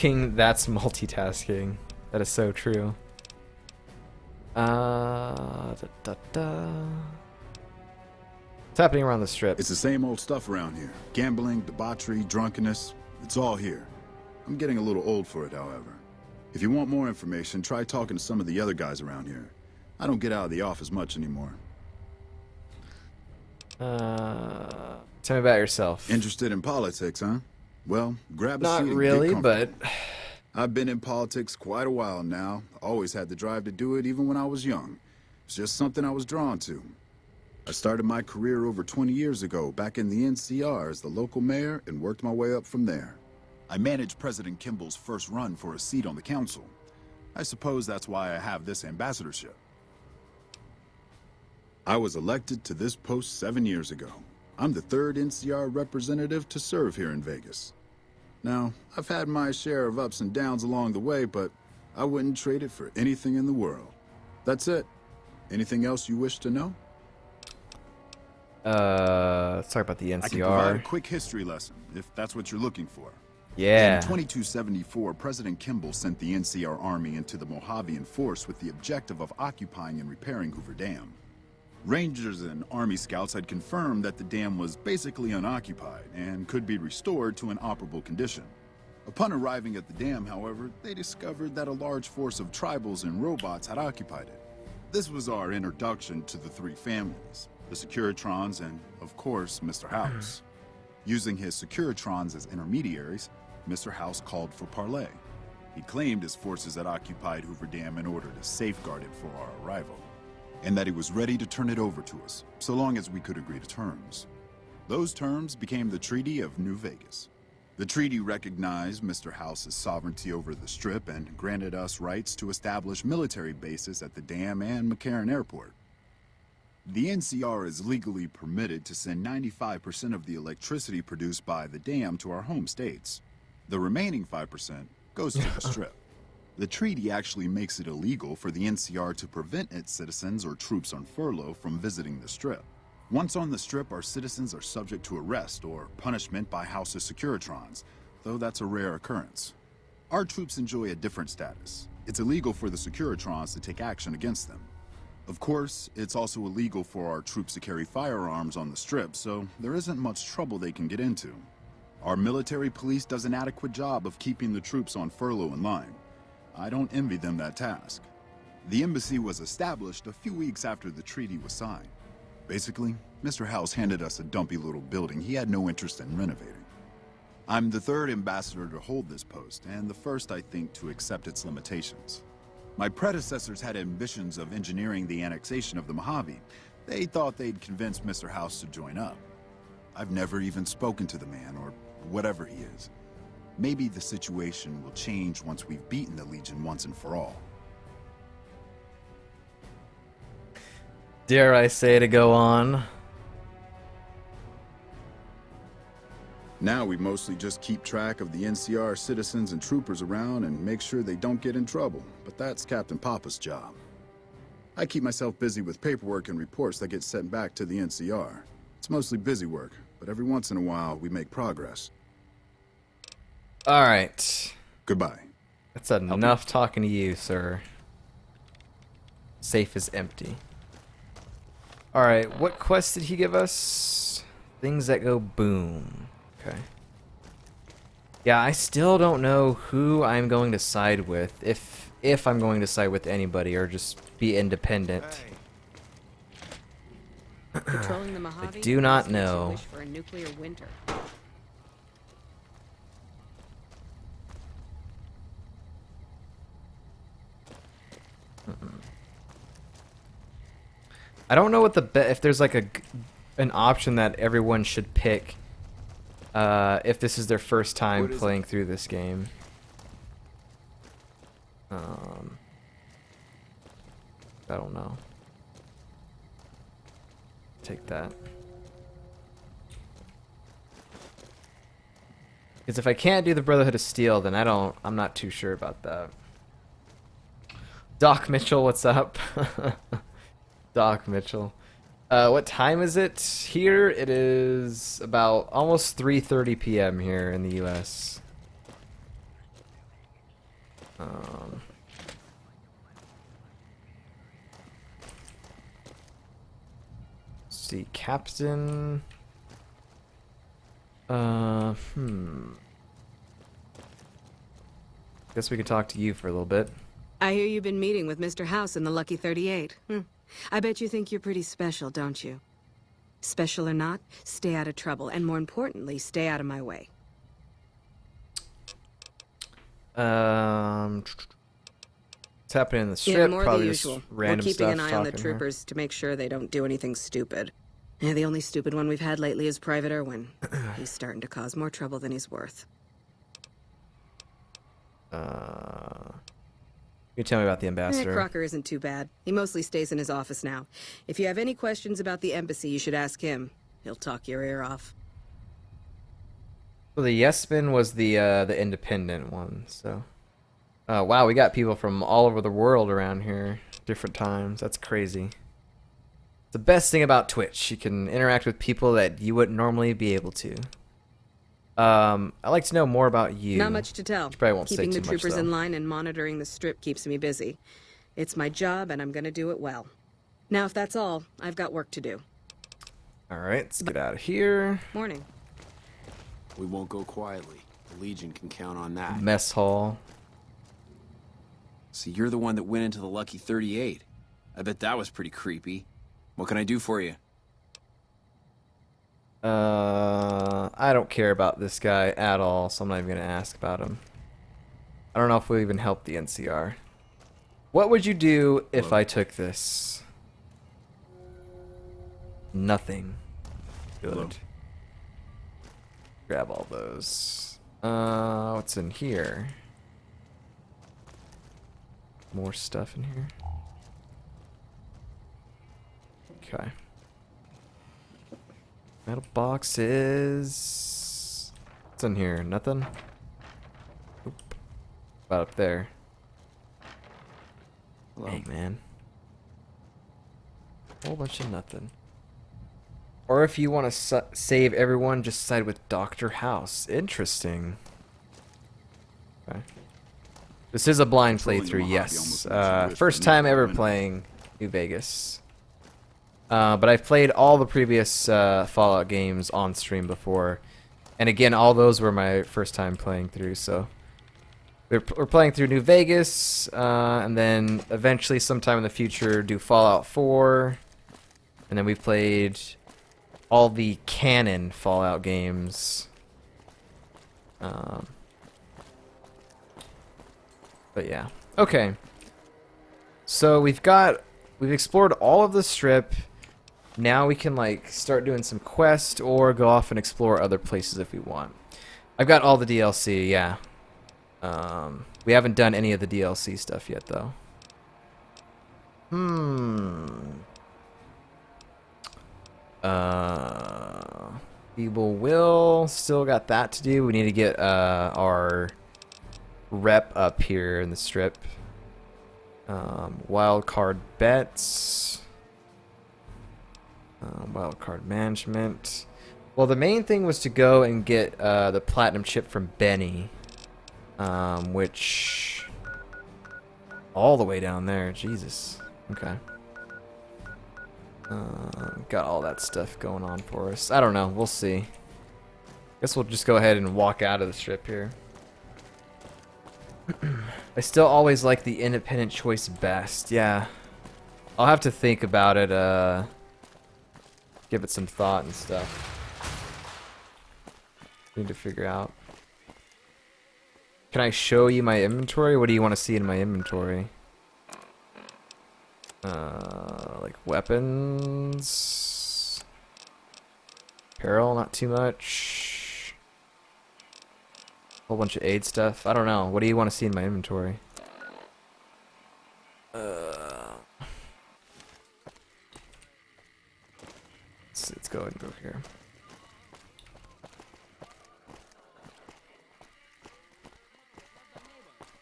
King, that's multitasking. That is so true. Da, da, da. What's happening around the strip? It's the same old stuff around here. Gambling, debauchery, drunkenness. It's all here. I'm getting a little old for it, however. If you want more information, try talking to some of the other guys around here. I don't get out of the office much anymore. Tell me about yourself. Interested in politics, huh? Well, grab a Not seat and really, get but comfortable. I've been in politics quite a while now. Always had the drive to do it even when I was young. It's just something I was drawn to. I started my career over 20 years ago, back in the NCR as the local mayor, and worked my way up from there. I managed President Kimball's first run for a seat on the council. I suppose that's why I have this ambassadorship. I was elected to this post 7 years ago. I'm the third NCR representative to serve here in Vegas. Now, I've had my share of ups and downs along the way, but I wouldn't trade it for anything in the world. That's it. Anything else you wish to know? Let's talk about the I can provide a NCR. quick history lesson, if that's what you're looking for. Yeah. In 2274, President Kimball sent the NCR Army into the Mojavian Force with the objective of occupying and repairing Hoover Dam. Rangers and Army scouts had confirmed that the dam was basically unoccupied and could be restored to an operable condition. Upon arriving at the dam, however, they discovered that a large force of tribals and robots had occupied it. This was our introduction to the three families, the Securitrons and, of course, Mr. House. Using his Securitrons as intermediaries, Mr. House called for parley. He claimed his forces had occupied Hoover Dam in order to safeguard it for our arrival, and that he was ready to turn it over to us, so long as we could agree to terms. Those terms became the Treaty of New Vegas. The treaty recognized Mr. House's sovereignty over the Strip and granted us rights to establish military bases at the dam and McCarran Airport. The NCR is legally permitted to send 95% of the electricity produced by the dam to our home states. The remaining 5% goes to the Strip. The treaty actually makes it illegal for the NCR to prevent its citizens or troops on furlough from visiting the Strip. Once on the Strip, our citizens are subject to arrest or punishment by House's Securitrons, though that's a rare occurrence. Our troops enjoy a different status. It's illegal for the Securitrons to take action against them. Of course, it's also illegal for our troops to carry firearms on the Strip, so there isn't much trouble they can get into. Our military police does an adequate job of keeping the troops on furlough in line. I don't envy them that task. The embassy was established a few weeks after the treaty was signed. Basically, Mr. House handed us a dumpy little building he had no interest in renovating. I'm the third ambassador to hold this post, and the first, I think, to accept its limitations. My predecessors had ambitions of engineering the annexation of the Mojave. They thought they'd convince Mr. House to join up. I've never even spoken to the man, or whatever he is. Maybe the situation will change once we've beaten the Legion once and for all. Dare I say to go on? Now we mostly just keep track of the NCR citizens and troopers around and make sure they don't get in trouble, but that's Captain Papa's job. I keep myself busy with paperwork and reports that get sent back to the NCR. It's mostly busy work, but every once in a while we make progress. Alright. Goodbye. That's enough talking to you, sir. Safe is empty. Alright, what quest did he give us? Things that go boom. Okay. Yeah, I still don't know who I'm going to side with, if I'm going to side with anybody, or just be independent. Patrolling the Mojave I do not makes you know. wish for a nuclear winter. I don't know what if there's like an option that everyone should pick if this is their first time playing through this game. I don't know. Take that. Because if I can't do the Brotherhood of Steel, then I'm not too sure about that. Doc Mitchell, what's up? Doc Mitchell. What time is it here? It is about almost 3:30 p.m. here in the U.S. see, Captain. Guess we could talk to you for a little bit. I hear you've been meeting with Mr. House in the Lucky 38. I bet you think you're pretty special, don't you? Special or not, stay out of trouble, and more importantly, stay out of my way. What's happening in the strip? Yeah, more Probably the just usual. random We're keeping stuff. an eye on the talking here. troopers to make sure they don't do anything stupid. Yeah, the only stupid one we've had lately is Private Irwin. He's starting to cause more trouble than he's worth. You tell me about the ambassador. Crocker isn't too bad. He mostly stays in his office now. If you have any questions about the embassy, you should ask him. He'll talk your ear off. Well, the Yesman was the independent one. So, wow, we got people from all over the world around here, different times. That's crazy. The best thing about Twitch, you can interact with people that you wouldn't normally be able to. I'd like to know more about you. Not much to tell. You probably won't say Keeping too the much, troopers though. in line and monitoring the strip keeps me busy. It's my job, and I'm gonna do it well. Now, if that's all, I've got work to do. All right, let's get out of here. Morning. We won't go quietly. The Legion can count on that. Mess hall. So you're the one that went into the Lucky 38. I bet that was pretty creepy. What can I do for you? I don't care about this guy at all, so I'm not even gonna ask about him. I don't know if we'll even help the NCR. What would you do if Hello? I took this? Nothing. Good. Hello? Grab all those. What's in here? More stuff in here. Okay. Metal boxes. What's in here? Nothing? Oop. About up there. Hey, man. Whole bunch of nothing. Or if you want to save everyone, just side with Dr. House. Interesting. Okay. This is a blind Controlling the playthrough, Mojave yes. almost makes you wish First that time nobody ever went. playing New Vegas. But I've played all the previous Fallout games on stream before. And again, all those were my first time playing through, so... We're playing through New Vegas, and then eventually sometime in the future do Fallout 4. And then we've played all the canon Fallout games. But yeah. Okay. So we've explored all of the strip. Now we can like start doing some quests or go off and explore other places if we want. I've got all the DLC, yeah. We haven't done any of the DLC stuff yet though. Feeble Will, still got that to do. We need to get our rep up here in the strip. Wild card bets. Wild card management. Well, the main thing was to go and get the platinum chip from Benny. Which... all the way down there. Jesus. Okay. Got all that stuff going on for us. I don't know. We'll see. Guess we'll just go ahead and walk out of the strip here. I still always like the independent choice best. Yeah. I'll have to think about it. Give it some thought and stuff. Need to figure out. Can I show you my inventory? What do you want to see in my inventory? Like weapons, apparel, not too much. Whole bunch of aid stuff. I don't know. What do you want to see in my inventory? Let's go ahead and go here.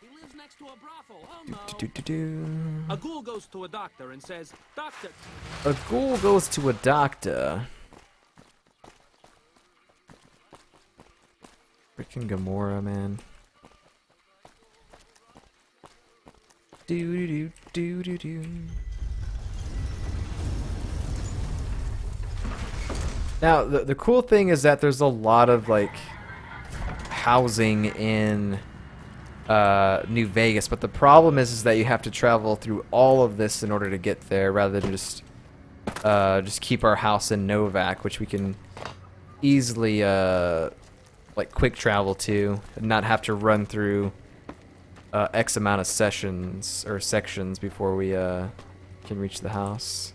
He lives next to a brothel. Oh no. A ghoul goes to a doctor and says, "Doctor, A ghoul goes to a doctor. Freaking Gamora, man. Do do do do do do. Now, the cool thing is that there's a lot of, like, housing in New Vegas, but the problem is that you have to travel through all of this in order to get there, rather than just keep our house in Novak, which we can easily, like, quick travel to, and not have to run through X amount of sessions, or sections, before we can reach the house.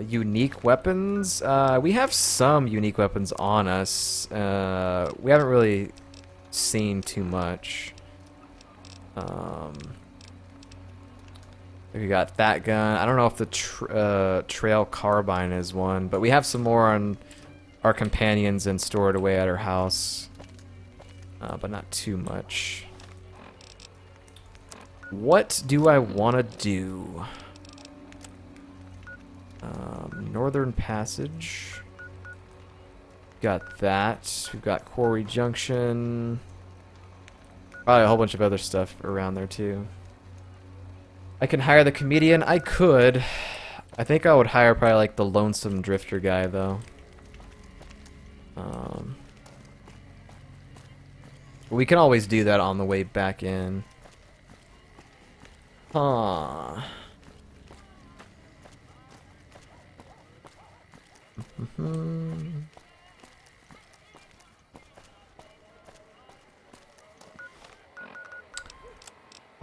Unique weapons. We have some unique weapons on us. We haven't really seen too much. We got that gun. I don't know if the trail carbine is one, but we have some more on our companions and stored away at our house. But not too much. What do I want to do? Northern Passage. Got that. We've got Quarry Junction. Probably a whole bunch of other stuff around there too. I can hire the comedian. I could. I think I would hire probably like the lonesome drifter guy though. We can always do that on the way back in. Huh.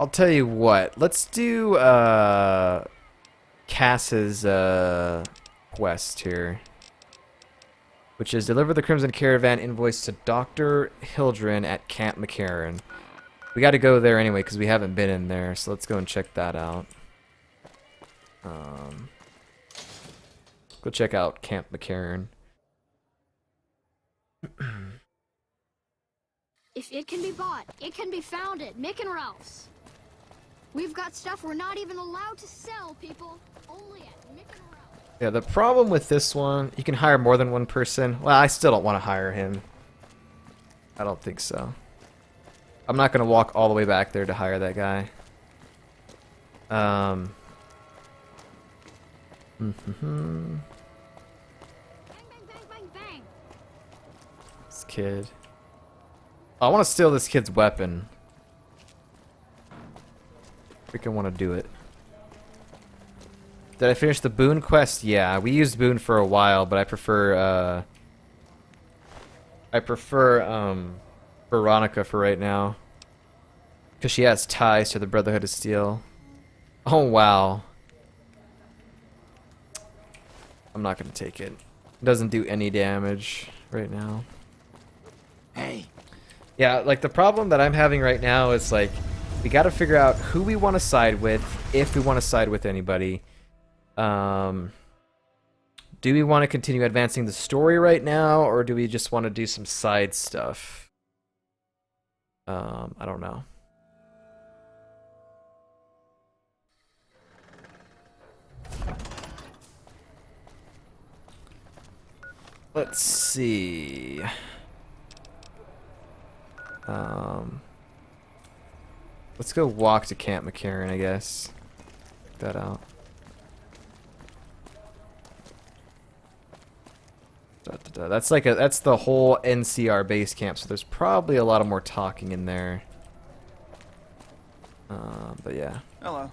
I'll tell you what. Let's do Cass's quest here, which is deliver the Crimson Caravan invoice to Dr. Hildren at Camp McCarran. We got to go there anyway because we haven't been in there, so let's go and check that out. Go check out Camp McCarran. If it can be bought, it can be found at Mick and Ralph's. We've got stuff we're not even allowed to sell, people. Only at Mick and Ralph's. Yeah, the problem with this one, you can hire more than one person. Well, I still don't want to hire him. I don't think so. I'm not going to walk all the way back there to hire that guy. Bang, bang, bang, bang, bang. This kid. I want to steal this kid's weapon. Freaking want to do it. Did I finish the Boone quest? Yeah, we used Boone for a while, but I prefer Veronica for right now. Because she has ties to the Brotherhood of Steel. Oh, wow. I'm not going to take it. It doesn't do any damage right now. Hey. Yeah, like the problem that I'm having right now is like, we got to figure out who we want to side with, if we want to side with anybody. Do we want to continue advancing the story right now, or do we just want to do some side stuff? I don't know. Let's see. Let's go walk to Camp McCarran, I guess. Check that out. That's like that's the whole NCR base camp, so there's probably a lot of more talking in there. But yeah. Hello.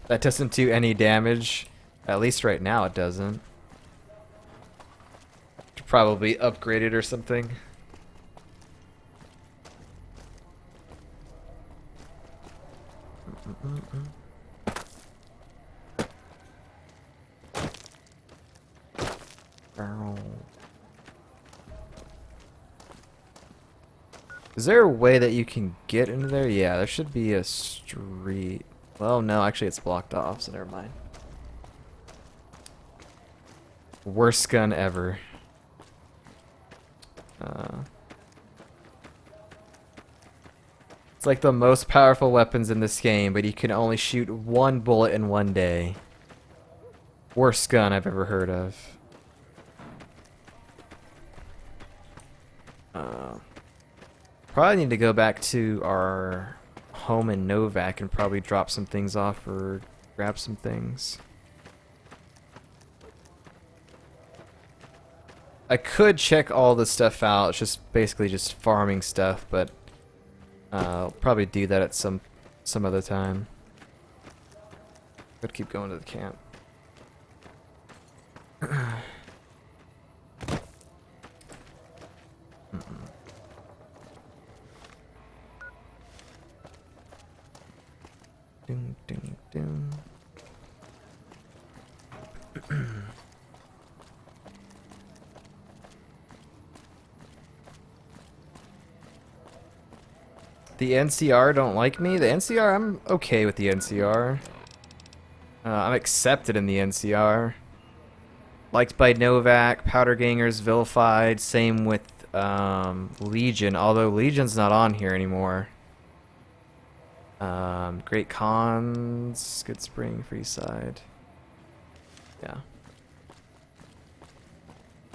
That doesn't do any damage. At least right now it doesn't. Probably upgrade it or something. Is there a way that you can get into there? Yeah, there should be a street. Well, no, actually it's blocked off, so never mind. Worst gun ever. It's like the most powerful weapons in this game, but you can only shoot one bullet in one day. Worst gun I've ever heard of. Probably need to go back to our home in Novak and probably drop some things off for grab some things. I could check all this stuff out. It's just basically just farming stuff, but I'll probably do that at some other time. Could keep going to the camp. Ding, ding, ding. The NCR don't like me? The NCR, I'm okay with the NCR. I'm accepted in the NCR. Liked by Novak, Powder Gangers, Vilified, same with Legion, although Legion's not on here anymore. Great Cons, Good Spring, Freeside. Yeah.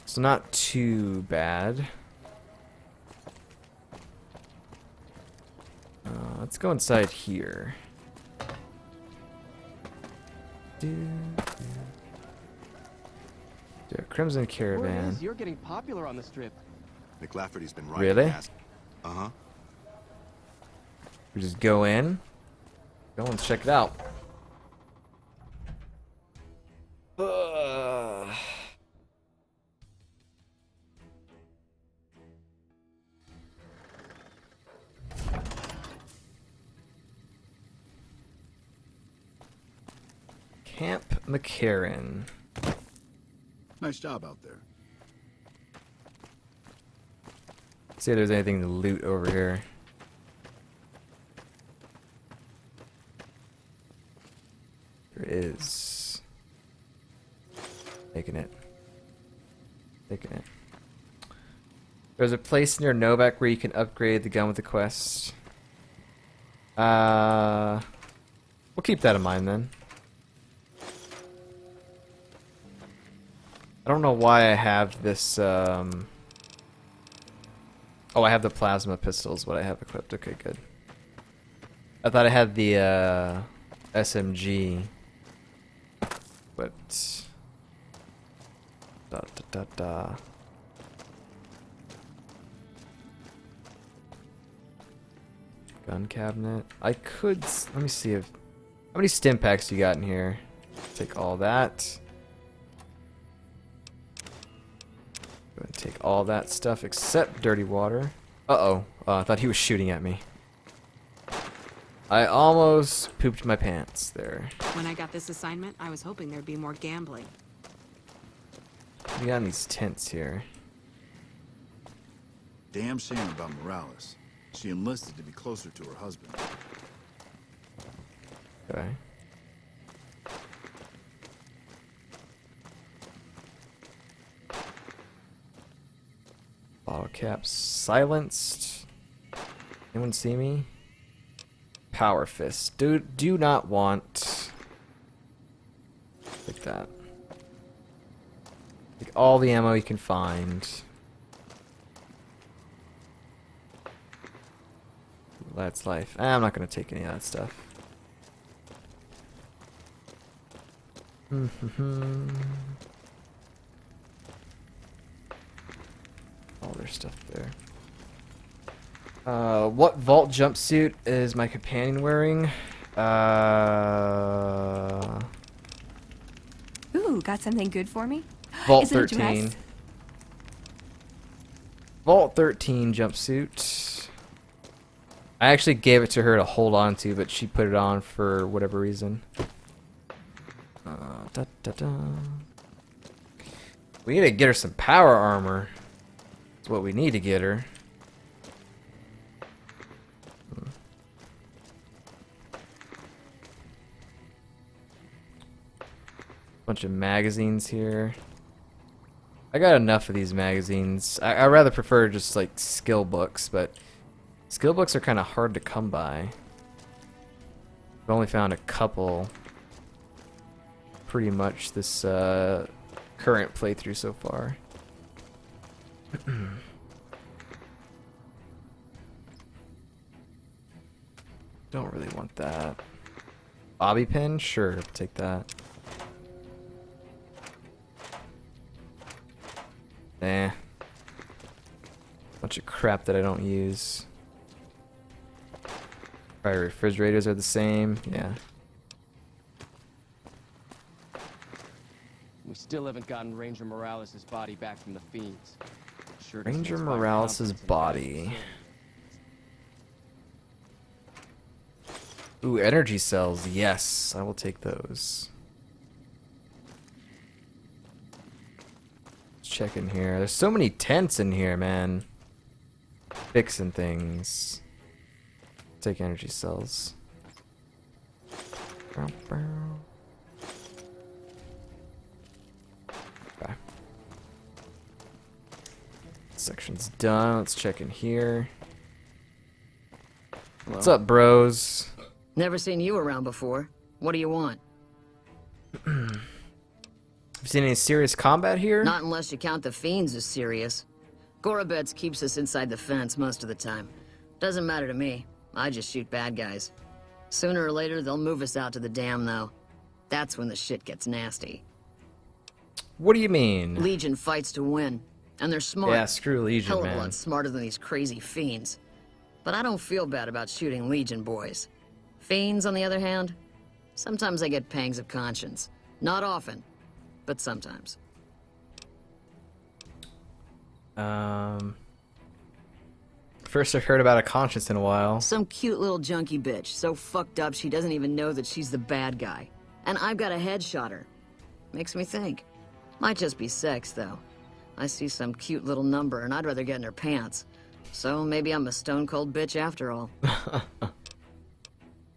So not too bad. Let's go inside here. Crimson Caravan. You're getting popular on the strip. McLafferty's been right. Really? Uh-huh. We just go in. Go and check it out. Camp McCarran. Nice job out there. See if there's anything to loot over here. There is. Taking it. Taking it. There's a place near Novak where you can upgrade the gun with the quest. We'll keep that in mind then. I don't know why I have this, Oh, I have the plasma pistols, what I have equipped. Okay, good. I thought I had the, SMG. But... Gun cabinet. I could... Let me see if... How many stim packs you got in here? Take all that. Go ahead and take all that stuff except dirty water. Uh-oh. I thought he was shooting at me. I almost pooped my pants there. When I got this assignment, I was hoping there'd be more gambling. We got these tents here. Damn shame about Morales. She enlisted to be closer to her husband. Okay. Bottle caps silenced. Anyone see me? Power fist. Do not want like that. Take all the ammo you can find. That's life. I'm not gonna take any of that stuff. All their stuff there. What vault jumpsuit is my companion wearing? Ooh, got something good for me? Vault Is it a 13. dress? Vault 13 jumpsuit. I actually gave it to her to hold on to, but she put it on for whatever reason. We need to get her some power armor. That's what we need to get her. Bunch of magazines here. I got enough of these magazines. I rather prefer just like skill books, but skill books are kind of hard to come by. I've only found a couple pretty much this current playthrough so far. Don't really want that. Bobby pin? Sure, take that. Nah. Bunch of crap that I don't use. Probably refrigerators are the same. Yeah. We still haven't gotten Ranger Morales' body back from the Fiends. Sure doesn't Ranger inspire Morales' confidence in the guy's body. facility. Ooh, energy cells. Yes, I will take those. Let's check in here. There's so many tents in here, man. Fixing things. Take energy cells. Okay. Section's done. Let's check in here. What's up, bros? Never seen you around before. What do you want? Have you seen any serious combat here? Not unless you count the Fiends as serious. Gorobets keeps us inside the fence most of the time. Doesn't matter to me. I just shoot bad guys. Sooner or later, they'll move us out to the dam, though. That's when the shit gets nasty. What do you mean? Legion fights to win. And they're smart. Yeah, screw Legion, Hell of man. a lot smarter than these crazy Fiends. But I don't feel bad about shooting Legion boys. Fiends, on the other hand, sometimes I get pangs of conscience. Not often, but sometimes. First I've heard about a conscience in a while. Some cute little junkie bitch, so fucked up she doesn't even know that she's the bad guy. And I've got a headshot her. Makes me think. Might just be sex, though. I see some cute little number, and I'd rather get in her pants. So maybe I'm a stone-cold bitch after all.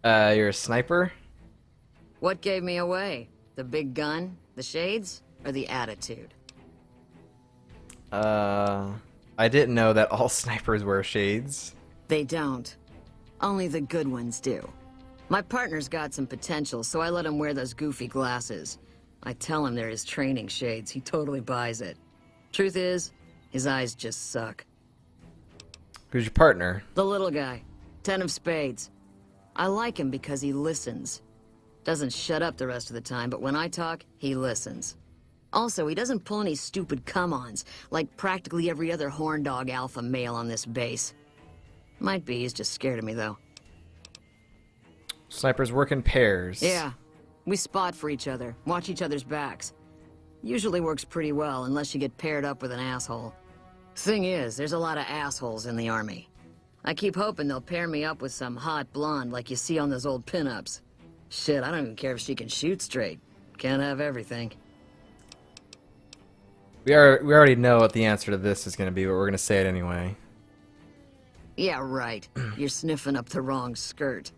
You're a sniper? What gave me away? The big gun, the shades, or the attitude? I didn't know that all snipers wear shades. They don't. Only the good ones do. My partner's got some potential, so I let him wear those goofy glasses. I tell him they're his training shades. He totally buys it. Truth is, his eyes just suck. Who's your partner? The little guy. 10 of spades. I like him because he listens. Doesn't shut up the rest of the time, but when I talk, he listens. Also, he doesn't pull any stupid come-ons, like practically every other horn dog alpha male on this base. Might be he's just scared of me, though. Snipers work in pairs. Yeah. We spot for each other, watch each other's backs. Usually works pretty well, unless you get paired up with an asshole. Thing is, there's a lot of assholes in the army. I keep hoping they'll pair me up with some hot blonde like you see on those old pinups. Shit, I don't even care if she can shoot straight. Can't have everything. We already know what the answer to this is going to be, but we're going to say it anyway. Yeah, right. You're sniffing up the wrong skirt.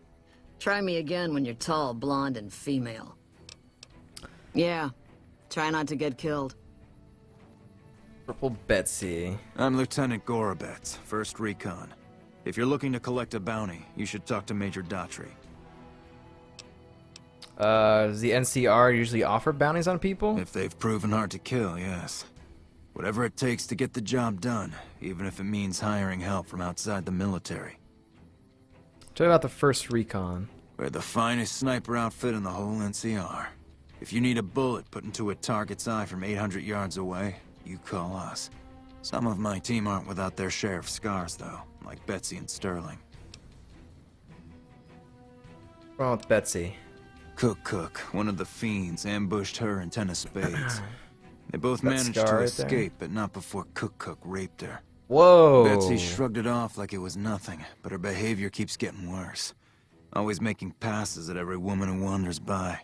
Try me again when you're tall, blonde, and female. Yeah. Try not to get killed. Purple Betsy. I'm Lieutenant Gorobets, 1st Recon. If you're looking to collect a bounty, you should talk to Major Daughtry. Does the NCR usually offer bounties on people? If they've proven hard to kill, yes. Whatever it takes to get the job done, even if it means hiring help from outside the military. Tell me about the 1st Recon. We're the finest sniper outfit in the whole NCR. If you need a bullet put into a target's eye from 800 yards away, you call us. Some of my team aren't without their share of scars, though, like Betsy and Sterling. What's wrong with Betsy? Cook, one of the Fiends, ambushed her and 10 of spades. They both That managed scar to right escape, but not before Cook raped her. Whoa! Betsy shrugged it off like it was nothing, but her behavior keeps getting worse. Always making passes at every woman who wanders by.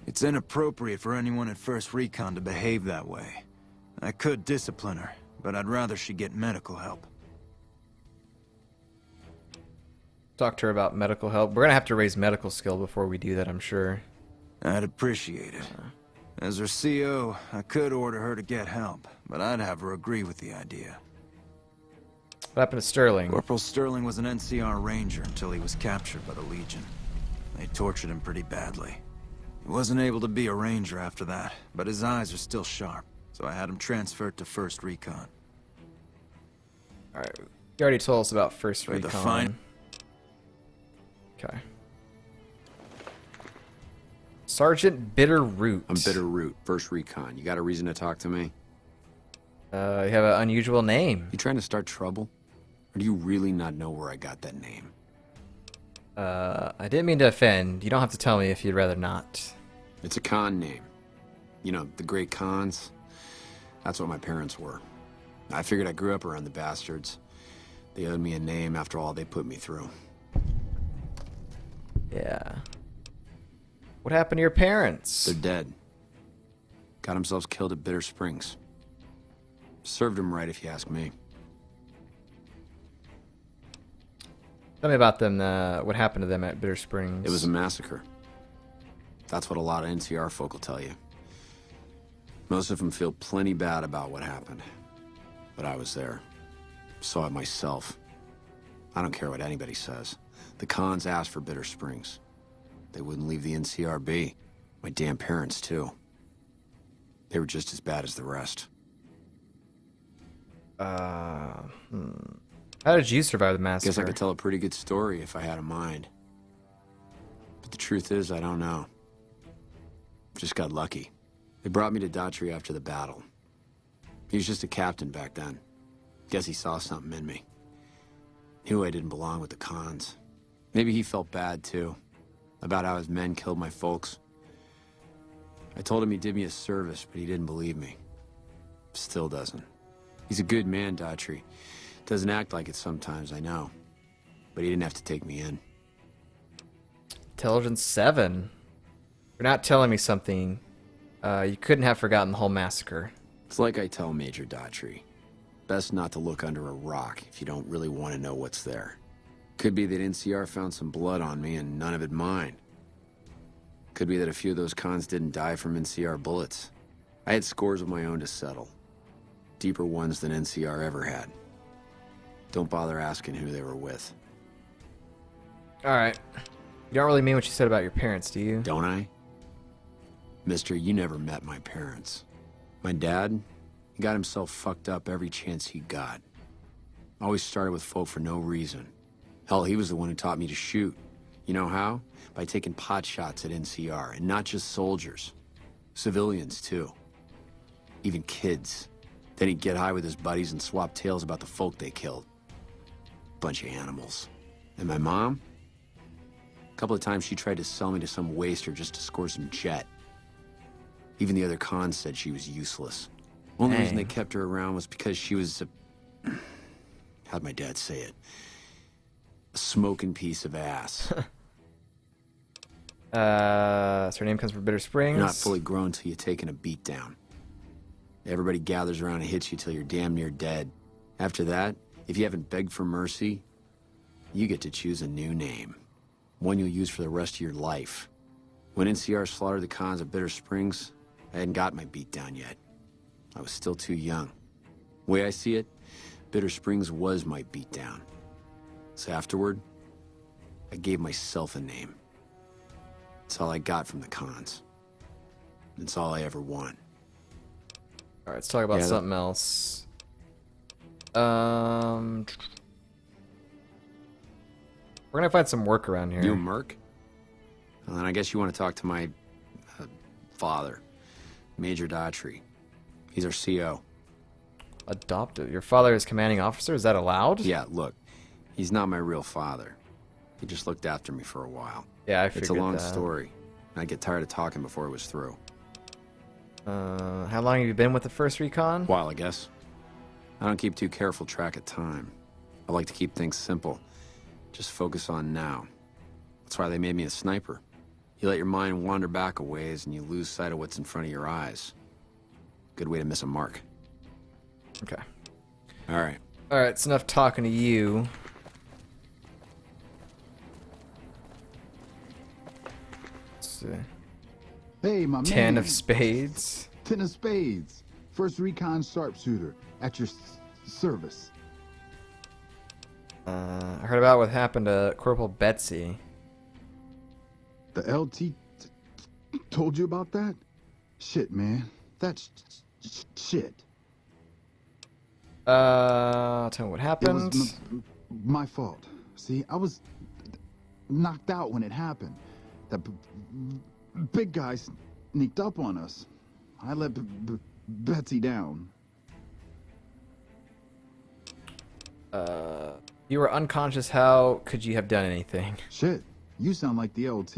It's inappropriate for anyone at 1st Recon to behave that way. I could discipline her, but I'd rather she get medical help. Talk to her about medical help. We're gonna have to raise medical skill before we do that, I'm sure. I'd appreciate it. As her CO, I could order her to get help, but I'd have her agree with the idea. What happened to Sterling? Corporal Sterling was an NCR ranger until he was captured by the Legion. They tortured him pretty badly. He wasn't able to be a ranger after that, but his eyes are still sharp, so I had him transferred to 1st Recon. Alright, you already told us about 1st We're the Recon. fine- Okay. Sergeant Bitterroot. I'm Bitterroot, first recon. You got a reason to talk to me? You have an unusual name. You trying to start trouble? Or do you really not know where I got that name? I didn't mean to offend. You don't have to tell me if you'd rather not. It's a con name. You know, the great cons. That's what my parents were. I figured I grew up around the bastards. They owed me a name after all they put me through. Yeah. What happened to your parents? They're dead. Got themselves killed at Bitter Springs. Served them right, if you ask me. Tell me about them, what happened to them at Bitter Springs. It was a massacre. That's what a lot of NCR folk will tell you. Most of them feel plenty bad about what happened. But I was there. Saw it myself. I don't care what anybody says. The cons asked for Bitter Springs. They wouldn't leave the NCR be. My damn parents, too. They were just as bad as the rest. How did you survive the massacre? Guess I could tell a pretty good story if I had a mind. But the truth is, I don't know. Just got lucky. They brought me to Daughtry after the battle. He was just a captain back then. Guess he saw something in me. Knew I didn't belong with the cons. Maybe he felt bad, too. About how his men killed my folks. I told him he did me a service, but he didn't believe me. Still doesn't. He's a good man, Daughtry. Doesn't act like it sometimes, I know. But he didn't have to take me in. Intelligence 7. You're not telling me something. You couldn't have forgotten the whole massacre. It's like I tell Major Daughtry. Best not to look under a rock if you don't really want to know what's there. Could be that NCR found some blood on me and none of it mine. Could be that a few of those cons didn't die from NCR bullets. I had scores of my own to settle. Deeper ones than NCR ever had. Don't bother asking who they were with. Alright. You don't really mean what you said about your parents, do you? Don't I? Mister, you never met my parents. My dad, he got himself fucked up every chance he got. Always started with folk for no reason. Hell, he was the one who taught me to shoot. You know how? By taking pot shots at NCR, and not just soldiers. Civilians, too. Even kids. Then he'd get high with his buddies and swap tales about the folk they killed. Bunch of animals. And my mom? A couple of times she tried to sell me to some waster just to score some jet. Even the other cons said she was useless. Only reason they kept her around was because she was a... How'd my dad say it? A smoking piece of ass. So her name comes from Bitter Springs. You're not fully grown till you're taking a beat down. Everybody gathers around and hits you till you're damn near dead. After that, if you haven't begged for mercy, you get to choose a new name. One you'll use for the rest of your life. When NCR slaughtered the cons at Bitter Springs, I hadn't got my beat down yet. I was still too young. The way I see it, Bitter Springs was my beat down. So afterward, I gave myself a name. It's all I got from the cons. It's all I ever want. Alright, let's talk about something else. We're gonna find some work around here. You a merc? Well, then I guess you want to talk to my father, Major Daughtry. He's our CO. Adopted? Your father is commanding officer? Is that allowed? Yeah, look, he's not my real father. He just looked after me for a while. Yeah, I figured It's a long that. story. I'd get tired of talking before it was through. How long have you been with the 1st Recon? While, I guess. I don't keep too careful track of time. I like to keep things simple. Just focus on now. That's why they made me a sniper. You let your mind wander back a ways and you lose sight of what's in front of your eyes. Good way to miss a mark. Okay. Alright. Alright, it's enough talking to you. Let's see. Hey, my man. 10 of spades. 10 of spades. 1st Recon sharpshooter. At your service. I heard about what happened to Corporal Betsy. The LT told you about that? Shit, man. That's shit. Tell me what happened. It was my fault. See, I was knocked out when it happened. big guy sneaked up on us. I let Betsy down. You were unconscious. How could you have done anything? Shit, you sound like the LT.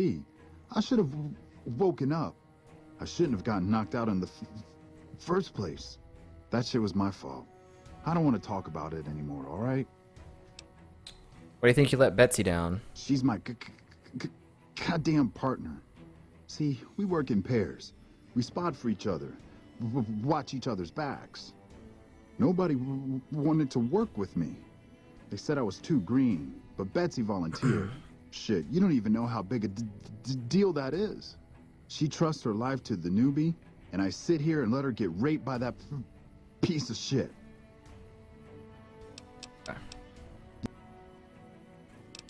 I should have woken up. I shouldn't have gotten knocked out in the first place. That shit was my fault. I don't want to talk about it anymore, all right? Why do you think you let Betsy down? She's my goddamn partner. See, we work in pairs. We spot for each other, watch each other's backs. Nobody wanted to work with me. They said I was too green, but Betsy volunteered. Shit, you don't even know how big a deal that is. She trusts her life to the newbie, and I sit here and let her get raped by that piece of shit.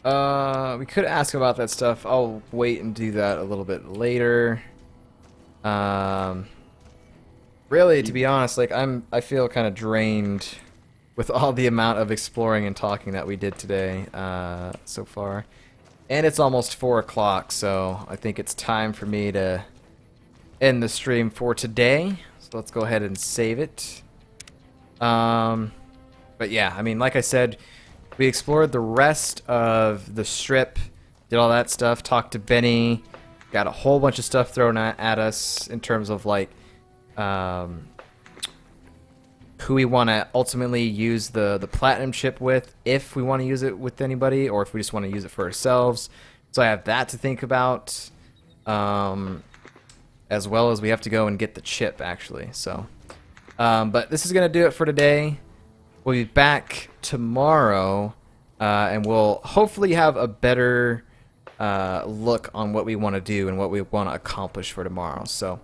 We could ask about that stuff. I'll wait and do that a little bit later. Really, to be honest, like I feel kind of drained with all the amount of exploring and talking that we did today so far. And it's almost 4 o'clock, so I think it's time for me to end the stream for today. So let's go ahead and save it. But yeah, I mean, like I said, we explored the rest of the strip, did all that stuff, talked to Benny, got a whole bunch of stuff thrown at us in terms of like who we want to ultimately use the platinum chip with, if we want to use it with anybody, or if we just want to use it for ourselves. So I have that to think about, as well as we have to go and get the chip, actually. So, but this is going to do it for today. We'll be back tomorrow, and we'll hopefully have a better look on what we want to do and what we want to accomplish for tomorrow. So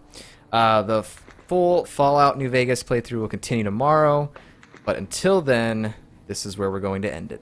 the full Fallout New Vegas playthrough will continue tomorrow, but until then, this is where we're going to end it.